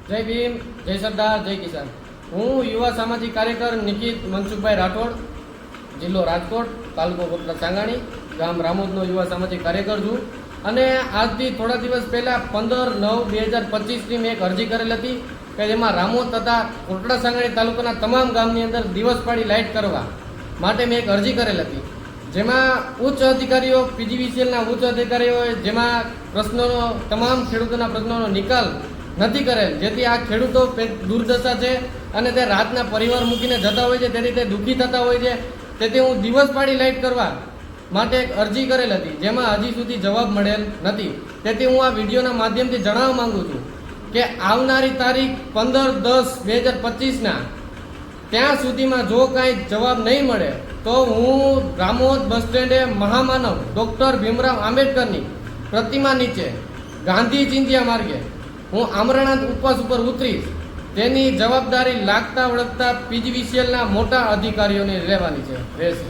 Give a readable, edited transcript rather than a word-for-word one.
જય ભીમ, જય સરદાર, જય કિસાન. હું યુવા સામાજિક કાર્યકર નિકિત મનસુખભાઈ રાઠોડ, જિલ્લો રાજકોટ, તાલુકો કોટડા સાંગાણી, ગામ રામોદનો યુવા સામાજિક કાર્યકર છું. અને આજથી થોડા દિવસ પહેલાં 15/9/2025ની મેં એક અરજી કરેલ હતી કે જેમાં રામોદ તથા કોટડા સાંગાણી તાલુકાના તમામ ગામની અંદર દિવસ પાડી લાઇટ કરવા માટે મેં એક અરજી કરેલ હતી. જેમાં ઉચ્ચ અધિકારીઓ, પીજીવીસીએલના ઉચ્ચ અધિકારીઓએ જેમાં પ્રશ્નોનો, તમામ ખેડૂતોના પ્રશ્નોનો નિકાલ નથી કરેલ, જેથી આ ખેડૂતો દુર્દશા છે અને તે રાતના પરિવાર મૂકીને જતા હોય છે, તેથી તે દુઃખી થતા હોય છે. તેથી હું દિવસ પાડી લાઇટ કરવા માટે એક અરજી કરેલ હતી, જેમાં હજી સુધી જવાબ મળેલ નથી. તેથી હું આ વિડીયોના માધ્યમથી જણાવવા માંગુ છું કે આવનારી તારીખ 15/10/2025ના ત્યાં સુધીમાં જો કાંઈ જવાબ નહીં મળે તો હું રામોદ બસ સ્ટેન્ડે મહામાનવ ડૉક્ટર ભીમરાવ આંબેડકરની પ્રતિમા નીચે ગાંધી ચિંધ્યા માર્ગે હું આમરણાંત ઉપવાસ ઉપર ઉતરીશ. તેની જવાબદારી લાગતા વળગતા પીજીવીસીએલના મોટા અધિકારીઓને રહેવાની રહેશે.